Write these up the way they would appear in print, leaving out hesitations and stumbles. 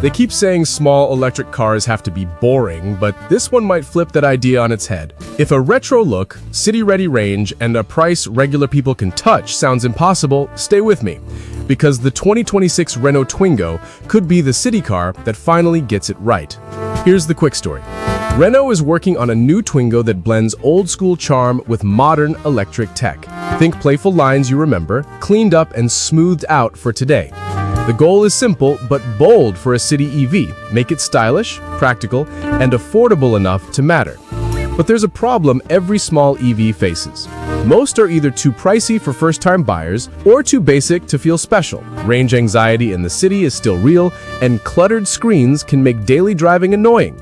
They keep saying small electric cars have to be boring, but this one might flip that idea on its head. If a retro look, city-ready range, and a price regular people can touch sounds impossible, stay with me. Because the 2026 Renault Twingo could be the city car that finally gets it right. Here's the quick story. Renault is working on a new Twingo that blends old-school charm with modern electric tech. Think playful lines you remember, cleaned up and smoothed out for today. The goal is simple but bold for a city EV. Make it stylish, practical, and affordable enough to matter. But there's a problem every small EV faces. Most are either too pricey for first-time buyers or too basic to feel special. Range anxiety in the city is still real, and cluttered screens can make daily driving annoying.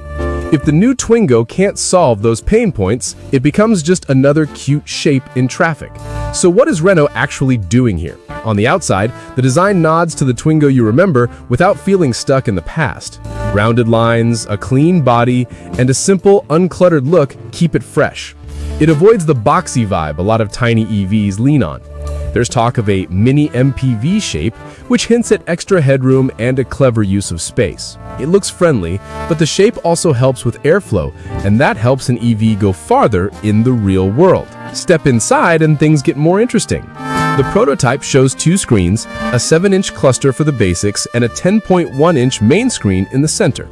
If the new Twingo can't solve those pain points, it becomes just another cute shape in traffic. So what is Renault actually doing here? On the outside, the design nods to the Twingo you remember without feeling stuck in the past. Rounded lines, a clean body, and a simple, uncluttered look keep it fresh. It avoids the boxy vibe a lot of tiny EVs lean on. There's talk of a mini MPV shape, which hints at extra headroom and a clever use of space. It looks friendly, but the shape also helps with airflow, and that helps an EV go farther in the real world. Step inside and things get more interesting. The prototype shows two screens, a 7-inch cluster for the basics, and a 10.1-inch main screen in the center.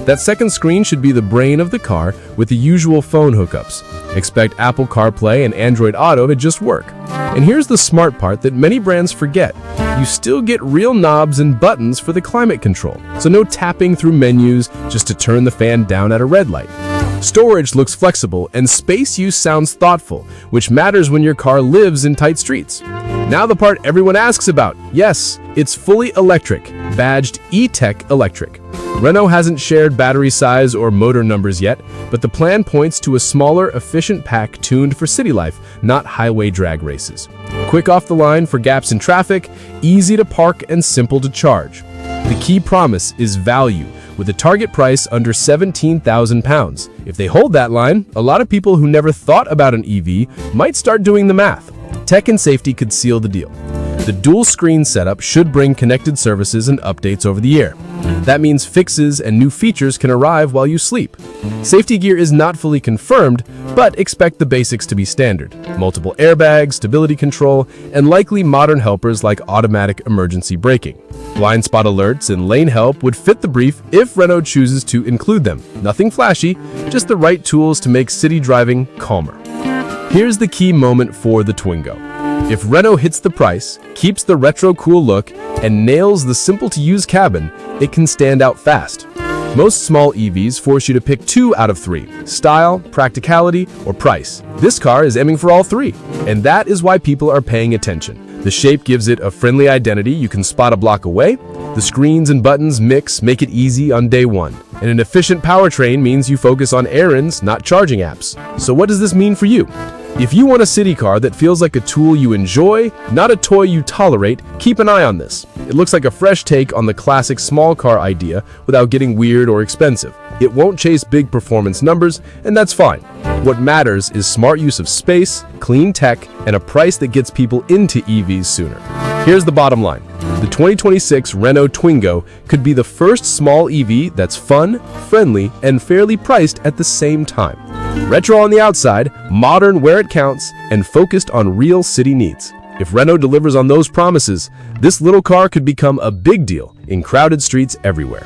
That second screen should be the brain of the car with the usual phone hookups. Expect Apple CarPlay and Android Auto to just work. And here's the smart part that many brands forget. You still get real knobs and buttons for the climate control, so no tapping through menus just to turn the fan down at a red light. Storage looks flexible, and space use sounds thoughtful, which matters when your car lives in tight streets. Now the part everyone asks about. Yes, it's fully electric, badged E-Tech Electric. Renault hasn't shared battery size or motor numbers yet, but the plan points to a smaller, efficient pack tuned for city life, not highway drag races. Quick off the line for gaps in traffic, easy to park, and simple to charge. The key promise is value, with a target price under £17,000. If they hold that line, a lot of people who never thought about an EV might start doing the math. Tech and safety could seal the deal. The dual screen setup should bring connected services and updates over the air. That means fixes and new features can arrive while you sleep. Safety gear is not fully confirmed, but expect the basics to be standard. Multiple airbags, stability control, and likely modern helpers like automatic emergency braking. Blind spot alerts and lane help would fit the brief if Renault chooses to include them. Nothing flashy, just the right tools to make city driving calmer. Here's the key moment for the Twingo. If Renault hits the price, keeps the retro cool look, and nails the simple-to-use cabin, it can stand out fast. Most small EVs force you to pick 2 out of 3, style, practicality, or price. This car is aiming for all 3, and that is why people are paying attention. The shape gives it a friendly identity you can spot a block away. The screens and buttons make it easy on day one. And an efficient powertrain means you focus on errands, not charging apps. So what does this mean for you? If you want a city car that feels like a tool you enjoy, not a toy you tolerate, keep an eye on this. It looks like a fresh take on the classic small car idea without getting weird or expensive. It won't chase big performance numbers, and that's fine. What matters is smart use of space, clean tech, and a price that gets people into EVs sooner. Here's the bottom line. The 2026 Renault Twingo could be the first small EV that's fun, friendly, and fairly priced at the same time. Retro on the outside, modern where it counts, and focused on real city needs. If Renault delivers on those promises, this little car could become a big deal in crowded streets everywhere.